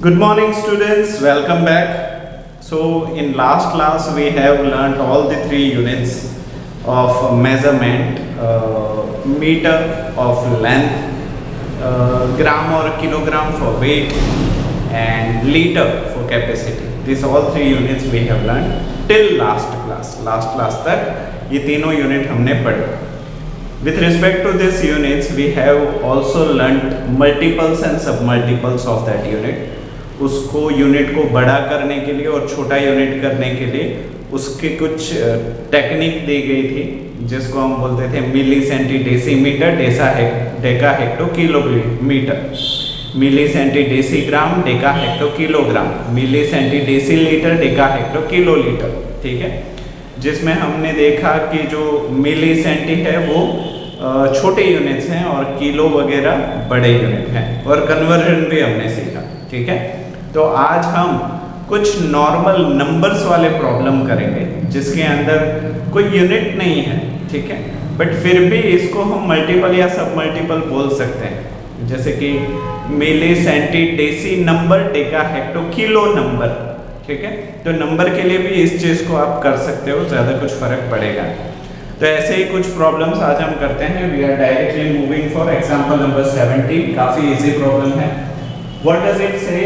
Good morning students, welcome back. So in last class we have learnt all the three units of measurement, meter of length, gram or kilogram for weight and liter for capacity. These all three units we have learnt till last class तक ये तीनों unit हमने पढ़े. With respect to these units, we have also learnt multiples and submultiples of that unit. उसको unit को बड़ा करने के लिए और छोटा यूनिट करने के लिए उसके कुछ टेक्निक दी गई थी, जिसको हम बोलते थे milli centi decimetre, deca hecto kilometre, milli centi decigram, deca hecto kilogram, milli centi decilitre, deca hecto kilolitre. ठीक है, जिसमें हमने देखा कि जो मिली सेंटी है वो छोटे यूनिट्स हैं और किलो वगैरह बड़े यूनिट हैं, और कन्वर्जन भी हमने सीखा. ठीक है, तो आज हम कुछ नॉर्मल नंबर्स वाले प्रॉब्लम करेंगे जिसके अंदर कोई यूनिट नहीं है. ठीक है, बट फिर भी इसको हम मल्टीपल या सब मल्टीपल बोल सकते हैं, जैसे कि milli centi deci number, deca hecto kilo number. ठीक है, तो नंबर के लिए भी इस चीज़ को आप कर सकते हो, ज़्यादा कुछ फर्क पड़ेगा. तो ऐसे ही कुछ प्रॉब्लम्स आज हम करते हैं. We are directly moving for example number 17. काफ़ी इजी प्रॉब्लम है. What does it say?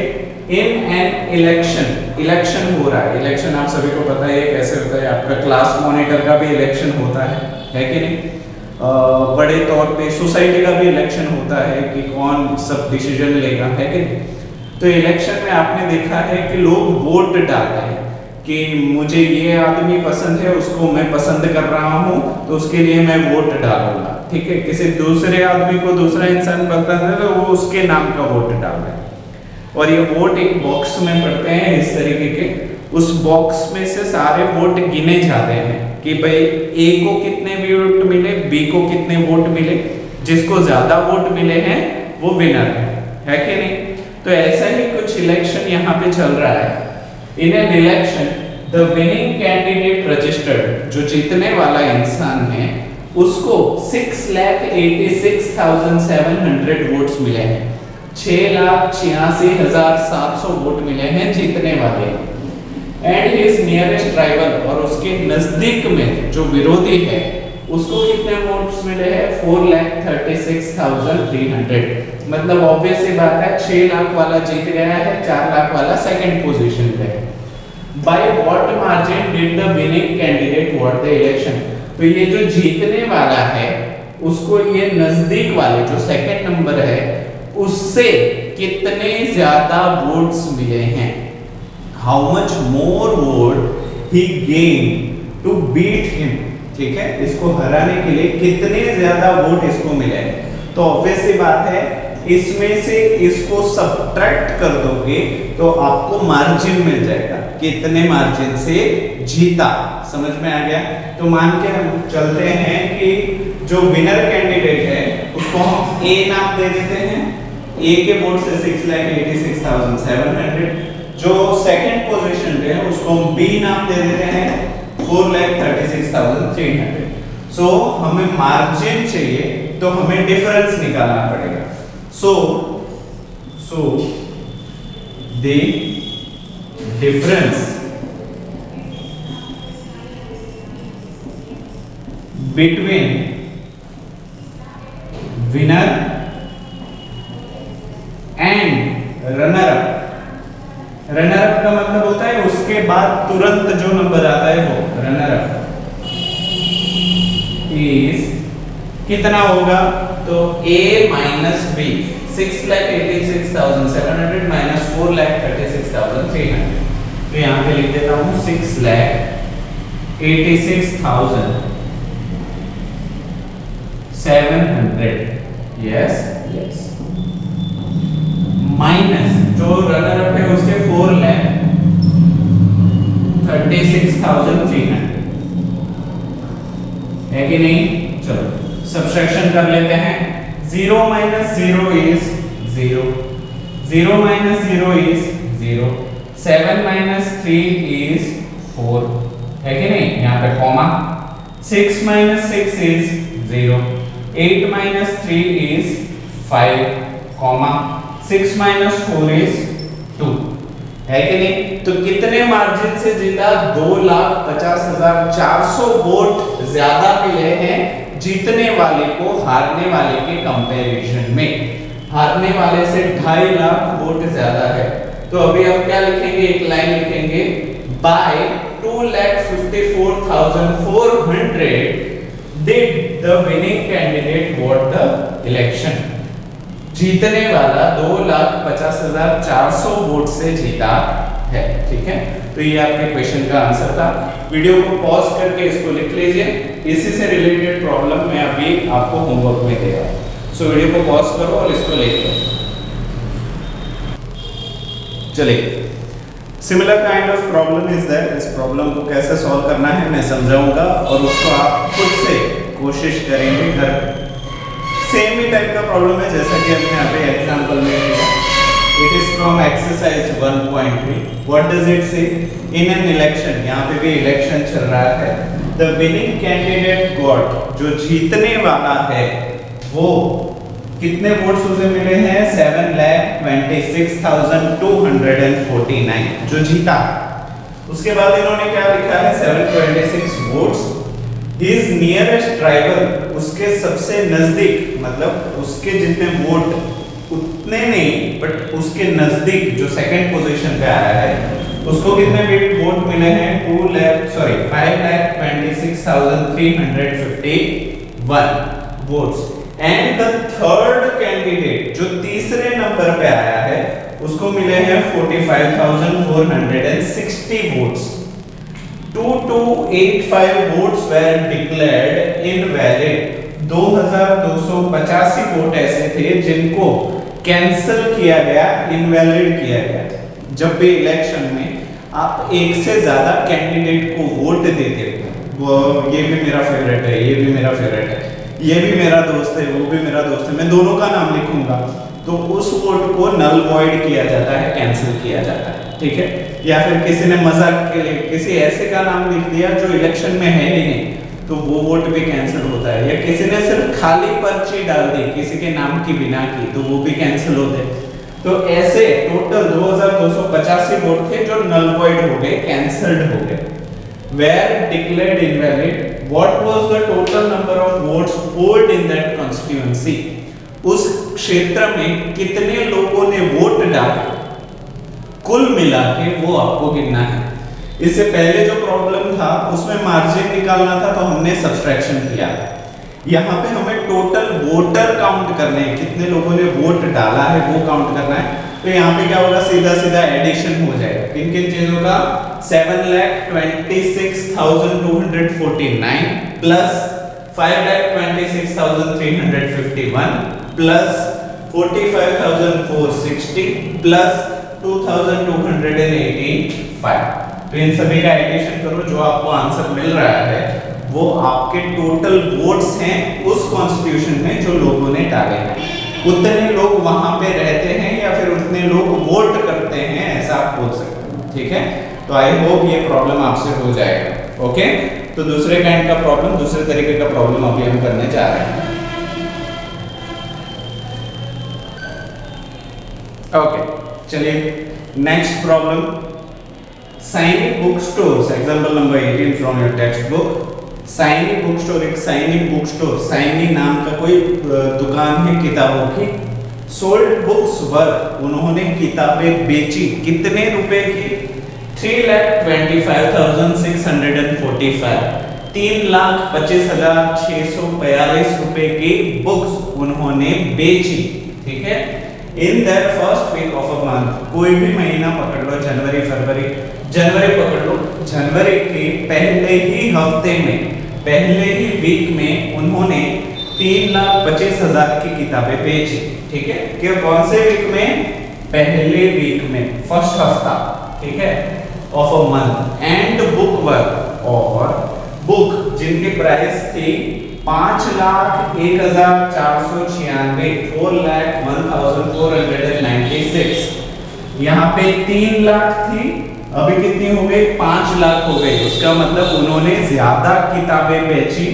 In an election हो रहा है. इलेक्शन आप सभी को पता है कैसे होता है. आपका क्लास मॉनिटर का भी इलेक्शन होता है कि नहीं? बड़े तौर पे सोसाइटी का भी इलेक्शन होता है कि कौन सब डिसीजन लेगा, है कि नहीं? तो इलेक्शन में आपने देखा है कि लोग वोट डालते हैं कि मुझे ये आदमी पसंद है, उसको मैं पसंद कर रहा हूँ, तो उसके लिए मैं वोट डालूंगा. ठीक है, किसी दूसरे आदमी को दूसरा इंसान पसंद है तो वो उसके नाम का वोट डाल रहे हैं, और ये वोट एक बॉक्स में पड़ते हैं इस तरीके के. उस बॉक्स में से सारे वोट गिने जाते हैं कि भाई ए को कितने वोट मिले, बी को कितने वोट मिले. जिसको ज्यादा वोट मिले हैं वो विनर है कि नहीं? तो ऐसा ही कुछ इलेक्शन यहाँ पे चल रहा है. In an election the winning candidate registered, जो जीतने वाला इंसान है उसको 6,86,700 वोट्स मिले हैं. 6,86,700 वोट मिले हैं जीतने वाले. एंड हिज नियरेस्ट राइवल, और उसके नजदीक में जो विरोधी है उसको कितने वोट्स मिले हैं? 4,36,300. मतलब ऑब्वियस सी बात है 6 लाख वाला जीत गया है, 4 लाख वाला सेकंड पोजीशन पे है. By what margin did the winning candidate what the election? तो ये जो जीतने वाला है उसको ये नजदीक वाले जो सेकंड नंबर है उससे कितने ज्यादा वोट्स मिले हैं. How much more vote he gain to beat him. ठीक है, इसको हराने के लिए कितने ज्यादा वोट इसको मिले हैं. तो ऑब्वियस सी बात है इसमें से इसको सब्ट्रैक्ट कर दोगे तो आपको मार्जिन मिल जाएगा, कितने मार्जिन से जीता. समझ में आ गया? तो मान के हम चलते हैं कि जो विनर कैंडिडेट है उसको हम ए नाम दे देते हैं. ए के वोट से 6,86,700. जो सेकंड पोजीशन पे है उसको हम बी नाम दे देते हैं 4,36,300. सो हमें मार्जिन चाहिए तो हमें डिफरेंस निकालना पड़ेगा. So the difference between winner and runner up. Runner up का मतलब होता है उसके बाद तुरंत जो नंबर आता है वो रनर अप इज कितना होगा? तो a माइनस b, 6,86,700 माइनस 4,36,300. तो यहाँ पे लिख देता हूँ 6,86,700. यस, माइनस जो रनर अप है उसके 4,36,300 है कि नहीं? चलो सब्ट्रैक्शन कर लेते हैं. 0 minus 0 is 0, 0 minus 0 is 0, 7 minus 3 is 4, है कि नहीं? यहाँ पे comma. 6 minus 6 is 0, 8 minus 3 is 5, comma. 6 minus 4 is 2. है कि नहीं? तो कितने मार्जिन से जीता? 2,50,400 वोट ज्यादा मिले हैं जीतने वाले को हारने वाले के कंपैरिजन में। हारने वाले से 2.5 लाख वोट ज्यादा है। तो अभी हम क्या लिखेंगे? एक लाइन लिखेंगे, bye 2,54,400 did the winning candidate won the election। जीतने वाला 2,50,400 वोट से जीता है। ठीक है, तो ये आपके क्वेश्चन का आंसर था। वीडियो को पॉज करके इसको लिख लीजिए। इसी से रिलेटेड प्रॉब्लम मैं अभी आपको होमवर्क में दे रहा हूं। सो वीडियो को पॉज करो और इसको लिखो। चलिए, similar kind of problem is that. इस प्रॉब्लम को कैसे सॉल्व करना है मैं समझाऊंगा और उसको आप खुद से कोशिश करेंगे घर। सेम ही टाइप का प्रॉब्लम है जैसा कि हमने यहाँ पे एग्जांपल में लिया। It is from exercise 1.3। What does it say? In an election, यहाँ पे भी इलेक्शन चल रहा है। द विनिंग कैंडिडेट गॉट, जो जीतने वाला है वो कितने वोट्स उसे मिले हैं? 7,26,249 जो जीता। उसके बाद इन्होंने क्या लिखा है? 726 वोट्स। His nearest rival, उसके सबसे नजदीक, मतलब उसके जितने वोट उतने नहीं बट उसके नजदीक जो सेकंड पोजीशन पे आया है उसको कितने वोट मिले हैं? 5,26,351 votes. And the third candidate जो तीसरे नंबर पे आया है उसको मिले हैं 45,460 votes. 2,285 votes were declared invalid। 2,285 vote ऐसे थे जिनको कैंसिल किया गया, इनवैलिड किया गया। जब भी इलेक्शन में आप एक से ज्यादा कैंडिडेट को वोट देते हो, वो ये भी मेरा फेवरेट है, ये भी मेरा फेवरेट है, ये भी मेरा दोस्त है, वो भी मेरा दोस्त है, मैं दोनों का नाम लिखूंगा, तो उस वोट को नल वॉइड किया जाता है, कैंसिल किया जाता है। ठीक है, या फिर किसी ने मजाक के लिए किसी ऐसे का नाम लिख दिया जो इलेक्शन में है ही नहीं, तो वो वोट भी कैंसिल होता है। या किसी ने सिर्फ खाली पर्ची डाल दी किसी के नाम की बिना की, तो वो भी कैंसिल होते हैं। तो ऐसे टोटल 2,285 वोट थे जो नल वॉइड हो गए, कैंसिल्ड हो गए। were declared invalid, what was the total number of votes polled in that constituency? उस क्षेत्र में कितने लोगों ने वोट डाला, कुल मिला के वो आपको गिनना है। इससे पहले जो प्रॉब्लम था उसमें मार्जिन निकालना था, तो हमने सब्सट्रैक्शन किया। यहाँ पे हमें टोटल वोटर काउंट करने हैं, कितने लोगों ने वोट डाला है वो काउंट करना है। तो यहाँ पे क्या होगा? सीधा सीधा एडिशन हो जाएगा। किन किन चीजों का? 7,26,249 प्लस 5,26,351 प्लस 45,460 प्लस 2,285। तो इन सभी का एडिशन करो, जो आपको आंसर मिल रहा है वो आपके टोटल वोट्स हैं उस कॉन्स्टिट्यूशन में जो लोगों ने डाले हैं। उतने लोग वहां पे रहते हैं या फिर उतने लोग वोट करते हैं, ऐसा आप बोल सकते हैं। ठीक है, तो आई होप ये प्रॉब्लम आपसे हो जाएगा। ओके, तो दूसरे काइंड का प्रॉब्लम, दूसरे तरीके का प्रॉब्लम अभी हम करने जा रहे हैं। ओके, चलिए next problem. Saini book stores, example number 18 from your textbook. Saini book store, एक साइनी बुक स्टोर, साइनी नाम का कोई दुकान है किताबों की। सोल्ड बुक्स वर्थ, उन्होंने किताबें बेची, कितने रुपए की? 3,25,645, 3,25,645 रुपए की बुक्स उन्होंने बेची। ठीक है, in that first week of a month, कोई भी महीना पकड़ लो, जनवरी फरवरी, जनवरी पकड़ लो, जनवरी के पहले ही हफ्ते में, पहले ही वीक में उन्होंने 3,25,000 की किताबें बेची। ठीक है, कि कौन से वीक में? पहले वीक में, फर्स्ट हफ्ता। ठीक है, of a month. And book worth, और बुक जिनकी प्राइस थी 5,01,496, 4,01,496, यहाँ पे 3 लाख थी, अभी कितनी हो गई? 5 लाख हो गई। उसका मतलब उन्होंने ज्यादा किताबें बेची।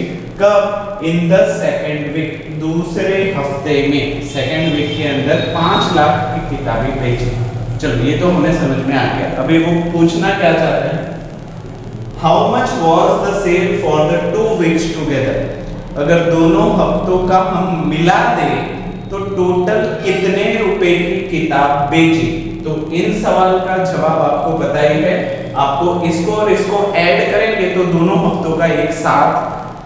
कब? इन द सेकेंड वीक, दूसरे हफ्ते में, सेकेंड वीक के अंदर 5 लाख की किताबें बेची। चलो ये तो हमें समझ में आ गया। अभी वो पूछना क्या चाहते हैं, how much was the sale for the 2 weeks together. अगर दोनों हफ्तों का हम मिला दें तो टोटल कितने रुपए की किताब बेची। तो इन सवाल का जवाब आपको पता ही है, आपको इसको और इसको ऐड करेंगे तो दोनों हफ्तों का एक साथ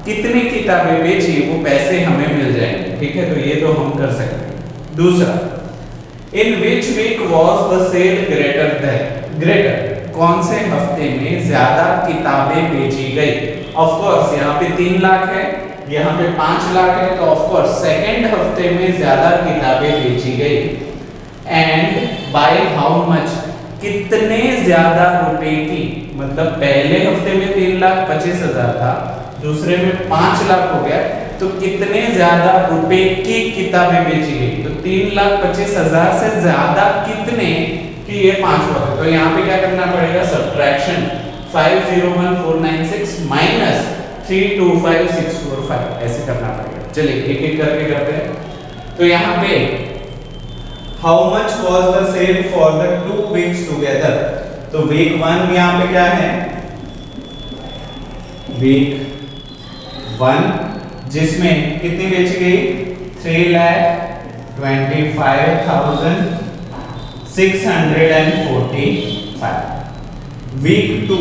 कितनी किताबें बेची वो पैसे हमें मिल जाएंगे। ठीक है, तो ये तो हम कर सकते हैं। दूसरा, in which week was the sale greater than. Greater, कौन से हफ्ते में ज्यादा किताबें बेची गई। ऑफ कोर्स यहाँ पे 3 लाख है, यहाँ पे 5 लाख है, तो ऑफ कोर्स सेकंड हफ्ते में ज्यादा किताबें बेची गई। एंड बाय हाउ मच, कितने ज्यादा रुपए की। मतलब पहले हफ्ते में 3,25,000 था, दूसरे में 5 लाख हो गया, तो कितने ज्यादा रुपए की किताबें बेची गई। तो 3,25,000 से ज्यादा कितने की ये 5 होगा। तो यहाँ पे क्या करना पड़ेगा, सब्ट्रैक्शन 501,496 माइनस 325,645 ऐसे करना पड़ेगा। चलिए एक एक करके करते हैं। तो यहाँ पे how much was the sale for the 2 weeks together. तो वीक 1 यहाँ पे क्या है, वीक 1 जिसमें कितनी बेची गई 3,25,645। वीक 2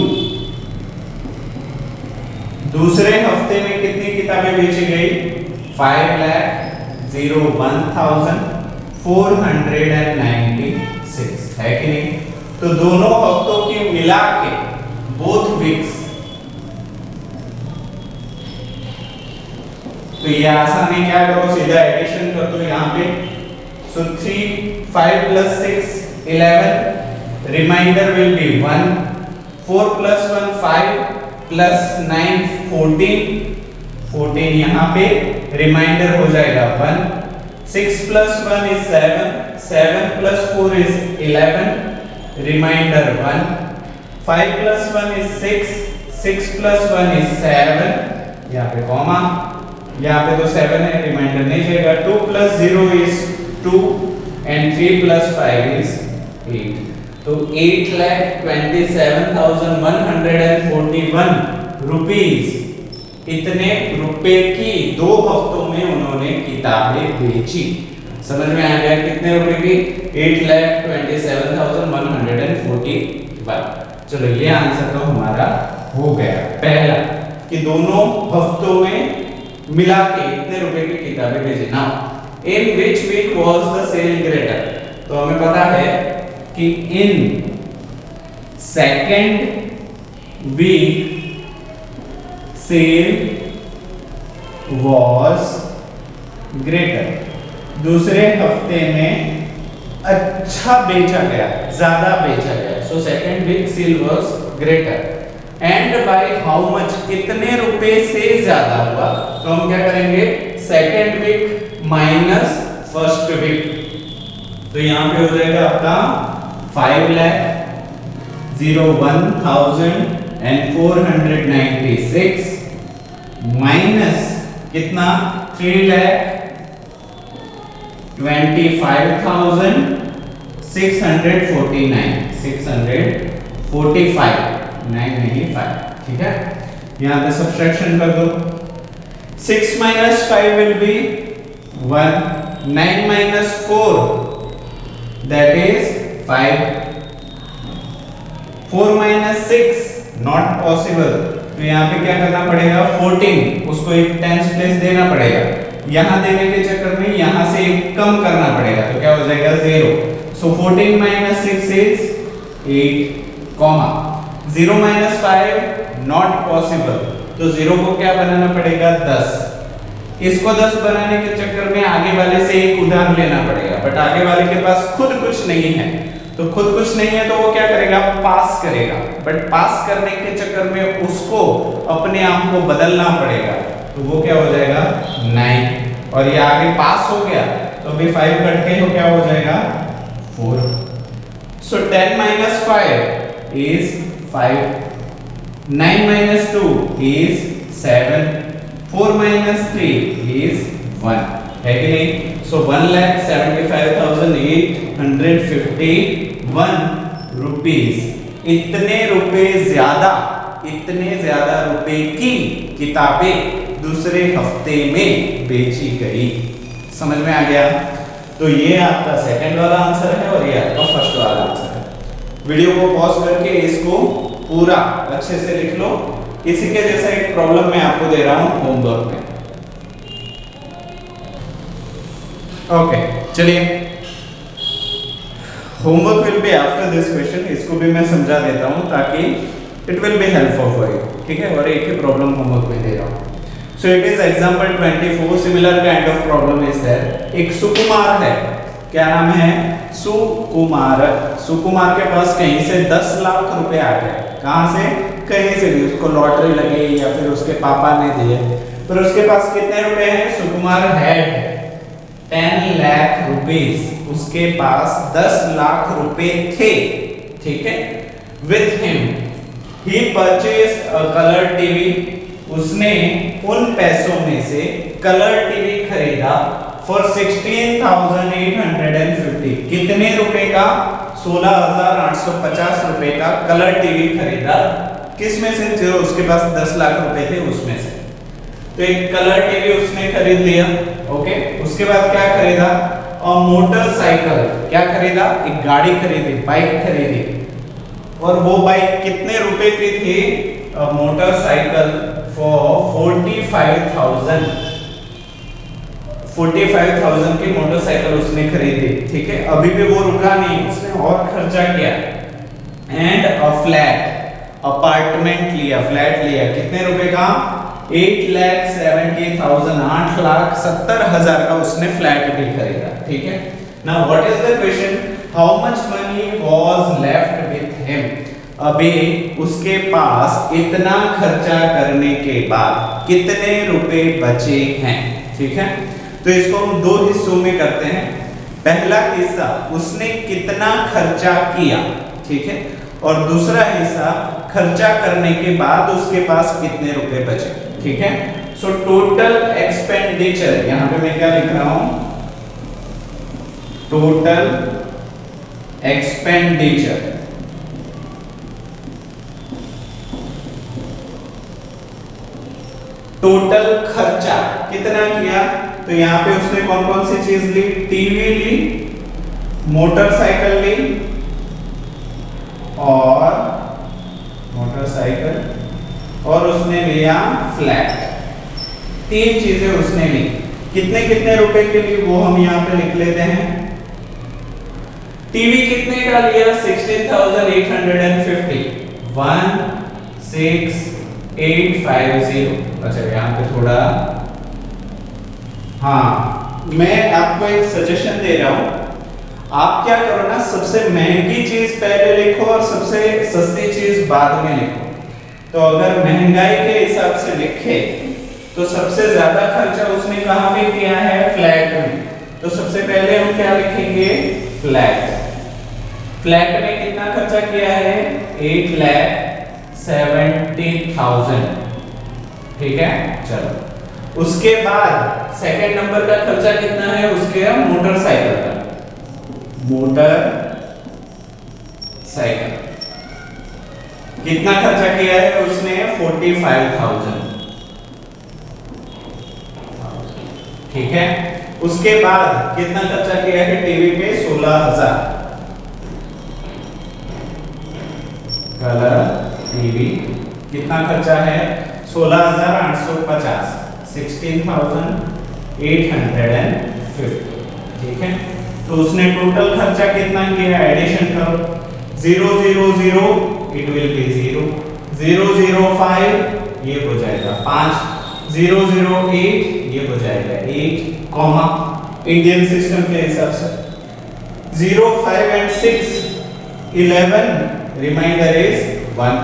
दूसरे हफ्ते में कितनी किताबें बेची गई 5,01,496 है कि नहीं। तो दोनों हफ्तों की मिला के बोथ वीक्स, तो ये आसानी क्या करो, सीधा एडिशन कर दो यहाँ पे। सो 3 5 + 6 11, रिमाइंडर विल बी 1, 4 + 1 5 + 9 14, 14 यहाँ पे रिमाइंडर हो जाएगा 1, 6 + 1 is 7, 7 + 4 is 11, reminder 1, 5 + 1 is 6, 6 + 1 is 7, यहाँ पे कॉमा, यहाँ पे तो 7 है, रिमाइंडर नहीं जाएगा। 2 + 0 is 2 and 3 + 5 is 8। तो 8,27,141 रुपीस, इतने रुपए की 2 हफ्तों में उन्होंने किताबें बेची। समझ में आ गया कितने रुपए की, 8,27,141। चलो ये आंसर तो हमारा हो गया पहला, कि दोनों हफ्तों में मिला के इतने रुपए की किताबें बेची। Now in which week was the sale greater. तो हमें पता है कि in second week sale was greater, दूसरे हफ्ते में अच्छा बेचा गया, ज्यादा बेचा गया। So second week sale was greater. And by how much, कितने रुपए से ज्यादा हुआ। तो हम क्या करेंगे, second week minus first week. तो यहां पे हो जाएगा आपका 5,01,496 माइनस कितना 3,25,645 9 नहीं 5। ठीक है, यहां पे सब्ट्रैक्शन कर दो। 6 - 5 will be 1, 9 - 4 that is 5, 4 - 6 not possible। तो यहाँ पे क्या करना पड़ेगा, 14 उसको एक टेंस प्लेस देना पड़ेगा। यहाँ देने के चक्कर में यहाँ से एक कम करना पड़ेगा, तो क्या हो जाएगा 0। सो 14 - 6 is 8, 0 - 5 not possible। तो 0 को क्या बनाना पड़ेगा 10। इसको 10 बनाने के चक्कर में आगे वाले से एक उधार लेना पड़ेगा, बट आगे वाले के पास खुद कुछ नहीं है। तो खुद कुछ नहीं है तो वो क्या करेगा, पास करेगा, बट पास करने के चक्कर में उसको अपने आप को बदलना पड़ेगा। तो वो क्या हो जाएगा 9, और ये आगे पास हो गया तो अभी 5 कट के हो क्या हो जाएगा 4। सो 10 - 5 is 5, 9 - 2 is 7, 4 - 3 is 1 है कि नहीं। सो 1,75,851 रुपीज, इतने ज्यादा रुपए की किताबें दूसरे हफ्ते में बेची गई। समझ में आ गया? तो ये आपका सेकंड वाला आंसर है और ये आपका फर्स्ट वाला आंसर है। वीडियो को पॉज करके इसको पूरा अच्छे से लिख लो। इसी के जैसा एक प्रॉब्लम मैं आपको दे रहा हूं होमवर्क में। ओके, चलिए, homework will be after this question. इसको भी मैं समझा देता हूं ताकि it will be helpful for you, ठीक है? और एक ही प्रॉब्लम होमवर्क में दे रहा हूं। So it is example 24। Similar kind of problem is there. एक सुकुमार है, क्या नाम है? सुकुमार। सुकुमार के पास कहीं से 10 लाख रुपए आ गए। कहां से? कहीं से भी, उसको लॉटरी लगी या फिर उसके पापा ने दिए। पर उसके पास कितने रुपए हैं? सुकुमार हैड 10 लाख रुपीस, उसके पास 10 लाख रुपए थे, ठीक है? With him he purchased a colour TV, उसने उन पैसों में से कलर टीवी खरीदा फॉर 16,850। कितने रुपए का? 16,850 रुपए का कलर टीवी खरीदा। किस में से? जो उसके पास 10 लाख रुपए थे उसमें से। तो एक कलर टीवी उसने खरीद लिया, ओके? उसके बाद क्या खरीदा? और मोटरसाइकिल, क्या खरीदा? एक गाड़ी खरीदी, बाइक खरीदी। और वो बाइक कितने रुपए की थी? Motorcycle for 45,000। 45,000 की मोटरसाइकिल उसने खरीदी, ठीक है? अभी भी वो रुका नहीं, उसने और खर्चा किया। एंड अ फ्लैट, अपार्टमेंट लिया, फ्लैट लिया। कितने रुपए का? 8,70,000, 8,70,000 का उसने फ्लैट भी खरीदा, ठीक है? Now what is the question? How much money was left with him? अभी उसके पास इतना खर्चा करने के बाद कितने रुपए बचे हैं, ठीक है? तो इसको हम दो हिस्सों में करते हैं। पहला हिस्सा, उसने कितना खर्चा किया, ठीक है? और दूसरा हिस्सा, खर्चा करने के बाद उसके पास कितने रुपए बचे, ठीक है? सो टोटल एक्सपेंडिचर, यहां पे मैं क्या लिख रहा हूं? टोटल एक्सपेंडिचर, टोटल खर्चा कितना किया? तो यहां पे उसने कौन कौन सी चीज ली? टीवी ली, मोटरसाइकिल ली, और मोटरसाइकिल, और उसने लिया फ्लैट। 3 चीजें उसने ली। कितने कितने रुपए के लिए वो हम यहाँ पे लिख लेते हैं। टीवी कितने का लिया? 16,850, 16,850। अच्छा, यहाँ पे थोड़ा, हाँ, मैं आपको एक सजेशन दे रहा हूं। आप क्या करो ना, सबसे महंगी चीज पहले लिखो और सबसे सस्ती चीज बाद में लिखो। तो अगर महंगाई के हिसाब से लिखे तो सबसे ज्यादा खर्चा उसने कहां पे किया है? फ्लैट में। तो सबसे पहले हम क्या लिखेंगे? फ्लैट। फ्लैट में कितना खर्चा किया है? 8,70,000, ठीक है? चलो, उसके बाद सेकंड नंबर का खर्चा कितना है उसके? मोटरसाइकिल का। मोटरसाइकिल कितना खर्चा किया है उसने? 45,000, ठीक है? उसके बाद कितना खर्चा किया है टीवी पे? 16,000। कलर टीवी कितना खर्चा है? 16,850, 16,850, ठीक है? तो उसने टोटल खर्चा कितना किया? एडिशन करो, 0 0 0, इट विल बी 0, 0 0 5, ये हो जाएगा 5, 0 0 8, ये हो जाएगा 8, कॉमा, इंडियन सिस्टम के हिसाब से 0 5 and 6 11, reminder is 1,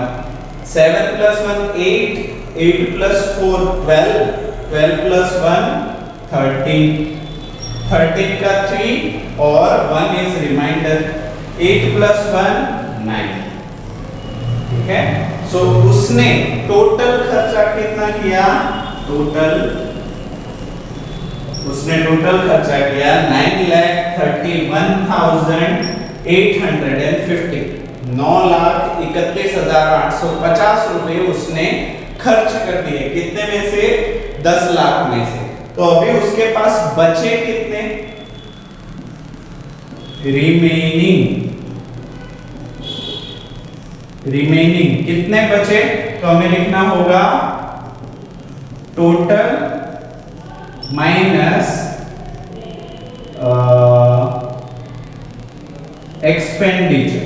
7 plus 1 8, 8 plus 4 12, 12 plus 1 13, 13 का 3 और 1 इज रिमाइंडर, 8 plus 1 9, ठीक है? सो उसने टोटल खर्चा कितना किया? उसने टोटल खर्चा किया 9,31,000 850, 9,31,850 रुपए उसने खर्च कर दिए। कितने में से? 10 लाख में से। तो अभी उसके पास बचे कितने? रिमेनिंग कितने बचे? तो हमें लिखना होगा टोटल माइनस एक्सपेंडिचर।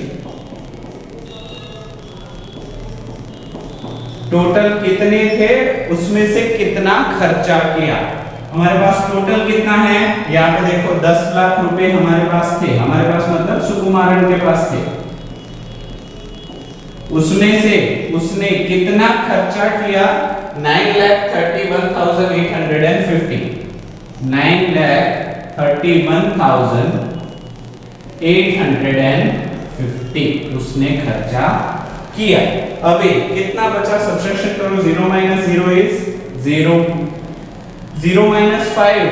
टोटल कितने थे, उसमें से कितना खर्चा किया। हमारे पास टोटल कितना है, यहाँ पे देखो 10 लाख रुपए हमारे पास थे। हमारे पास मतलब सुकुमारन के पास थे। उसमें से उसने कितना खर्चा किया? 9,31,850, 9,31,850 उसने खर्चा किया। अभी कितना बचा? सब्ट्रैक्शन करो। 0 minus 0 is 0, 0 minus 5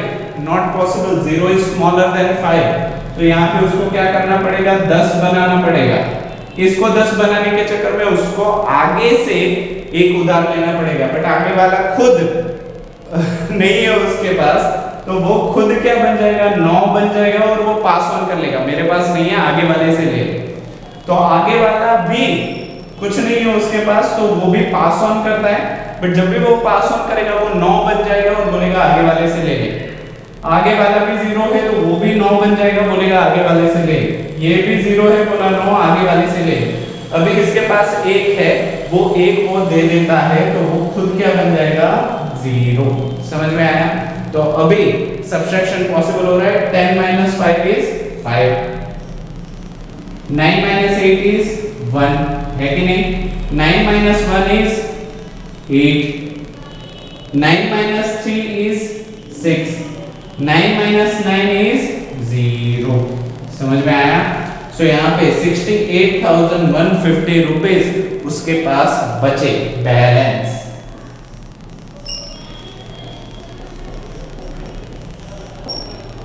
not possible, 0 is smaller than 5। तो यहाँ पे उसको क्या करना पड़ेगा? 10 बनाना पड़ेगा। इसको 10 बनाने के चक्कर में उसको आगे से एक उधार लेना पड़ेगा, बट आगे वाला खुद नहीं है उसके पास, तो वो खुद क्या बन जाएगा? 9 बन जाएगा और वो पास ऑन कर लेगा। मेरे पास नहीं है, आगे वाले से ले। तो आगे वाला भी कुछ नहीं है उसके पास, तो वो भी पास ऑन करता है, बट जब भी वो पास ऑन करेगा वो 9 बन जाएगा और बोलेगा आगे वाले से ले ले। आगे वाला भी 0 है तो वो भी 9 बन जाएगा, बोलेगा आगे वाले से ले। ये भी 0 है, बोला 9 आगे वाले से ले। अभी इसके पास 1 है, वो 1 वो दे देता है, तो वो खुद क्या बन जाएगा? 0। समझ में आया? तो अभी सब्ट्रैक्शन पॉसिबल हो रहा है। 10 minus 5 is 5, 9 minus 8 is 1, है कि नहीं? 9 minus 1 is 8, 9 minus 3 is 6, 9 minus 9 is 0। समझ में आया? सो यहाँ पे 68,150 रुपीज उसके पास बचे बैलेंस।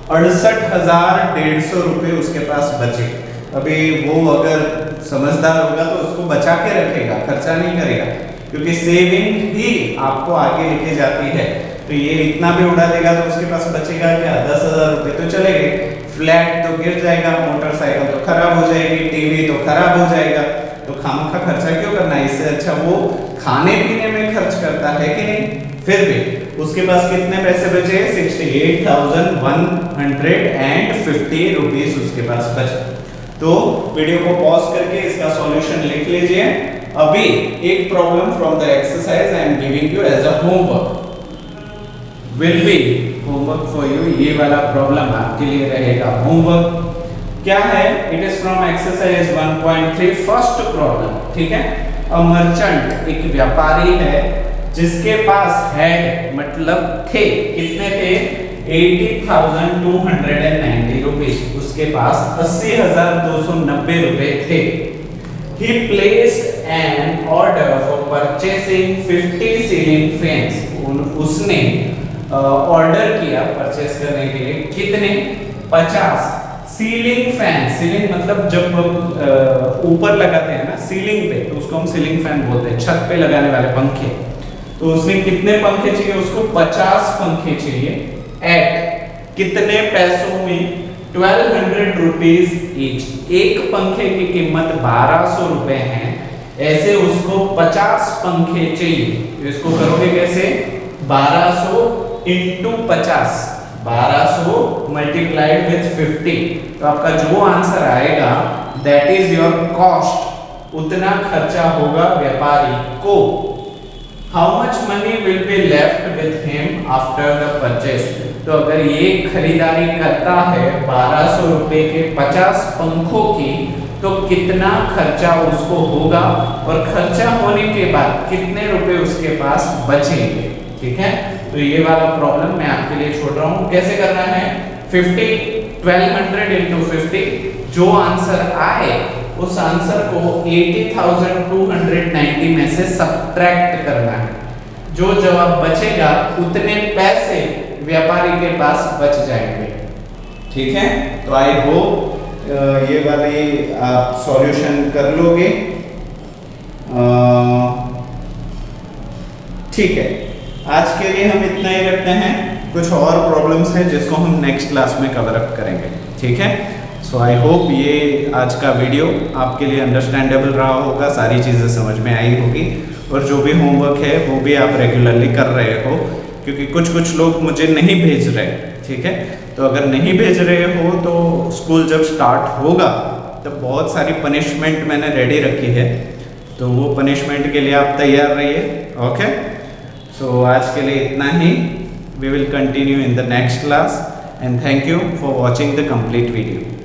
68,150 रुपए उसके पास बचे। अभी वो अगर समझदार होगा तो उसको बचा के रखेगा, खर्चा नहीं करेगा, क्योंकि सेविंग ही आपको आगे लेके जाती है। तो ये इतना भी उड़ा देगा तो उसके पास बचेगा क्या? 10,000 रुपए तो चले गए। फ्लैट तो गिर जाएगा, मोटरसाइकिल तो खराब हो जाएगी, टीवी तो खराब हो जाएगा। तो खामखा खर्चा क्यों करना है? इससे अच्छा वो खाने पीने में खर्च करता है कि नहीं? फिर भी उसके पास कितने पैसे बचे? 68,150 रुपीस उसके पास बचे। तो वीडियो को पॉज करके इसका सॉल्यूशन लिख लीजिए। अभी एक problem from the exercise I am giving you as a homework, will be homework for you. ये वाला प्रॉब्लम आपके लिए रहेगा होमवर्क। क्या है? It is from exercise 1.3 first problem. ठीक है? अ मर्चेंट, एक व्यापारी है जिसके पास हैड मतलब थे, कितने थे? 80,290 रुपीस। उसके पास 80,290 रुपए थे। He placed an order for purchasing 50 ceiling fans। उसने ऑर्डर किया परचेस करने के लिए कितने? 50 सीलिंग फैन। सीलिंग मतलब जब ऊपर लगाते हैं ना सीलिंग पे, तो उसको हम सीलिंग फैन बोलते हैं, छत पे लगाने वाले पंखे। तो उसने कितने पंखे चाहिए? उसको 50 पंखे चाहिए। एट कितने पैसों में? 1200 रुपीज ईच। एक पंखे की कीमत 1200 रुपए है, ऐसे उसको 50 पंखे चाहिए। तो इसको करोगे कैसे? 1200 इंटू 50, 1200 मल्टीप्लाइड विथ 50। तो आपका जो आंसर आएगा दैट इज योर कॉस्ट। उतना खर्चा होगा व्यापारी को। How much money will be left with him after the purchase. तो अगर ये खरीदारी करता है 1200 रुपए के 50 पंखों की, तो कितना खर्चा उसको होगा और खर्चा होने के बाद कितने रुपए उसके पास बचेंगे। ठीक है? तो ये वाला प्रॉब्लम मैं आपके लिए छोड़ रहा हूँ। कैसे करना है? 1200 into 50, जो आंसर आए उस आंसर को 80,290 में से सब्ट्रैक्ट करना है। जो जवाब बचेगा उतने पैसे व्यापारी के पास बच जाएंगे। ठीक है? तो आई होप ये वाले आप सॉल्यूशन कर लोगे। ठीक है, आज के लिए हम इतना ही रखते हैं। कुछ और प्रॉब्लम्स हैं जिसको हम नेक्स्ट क्लास में कवर अप करेंगे, ठीक है। सो आई होप ये आज का वीडियो आपके लिए अंडरस्टैंडेबल रहा होगा, सारी चीज़ें समझ में आई होगी, और जो भी होमवर्क है वो भी आप रेगुलरली कर रहे हो, क्योंकि कुछ लोग मुझे नहीं भेज रहे, ठीक है। तो अगर नहीं भेज रहे हो तो स्कूल जब स्टार्ट होगा तब बहुत सारी पनिशमेंट मैंने रेडी रखी है, तो वो पनिशमेंट के लिए आप तैयार रहिए, ओके। सो आज के लिए इतना ही। We will continue in the next class, and thank you for watching the complete video.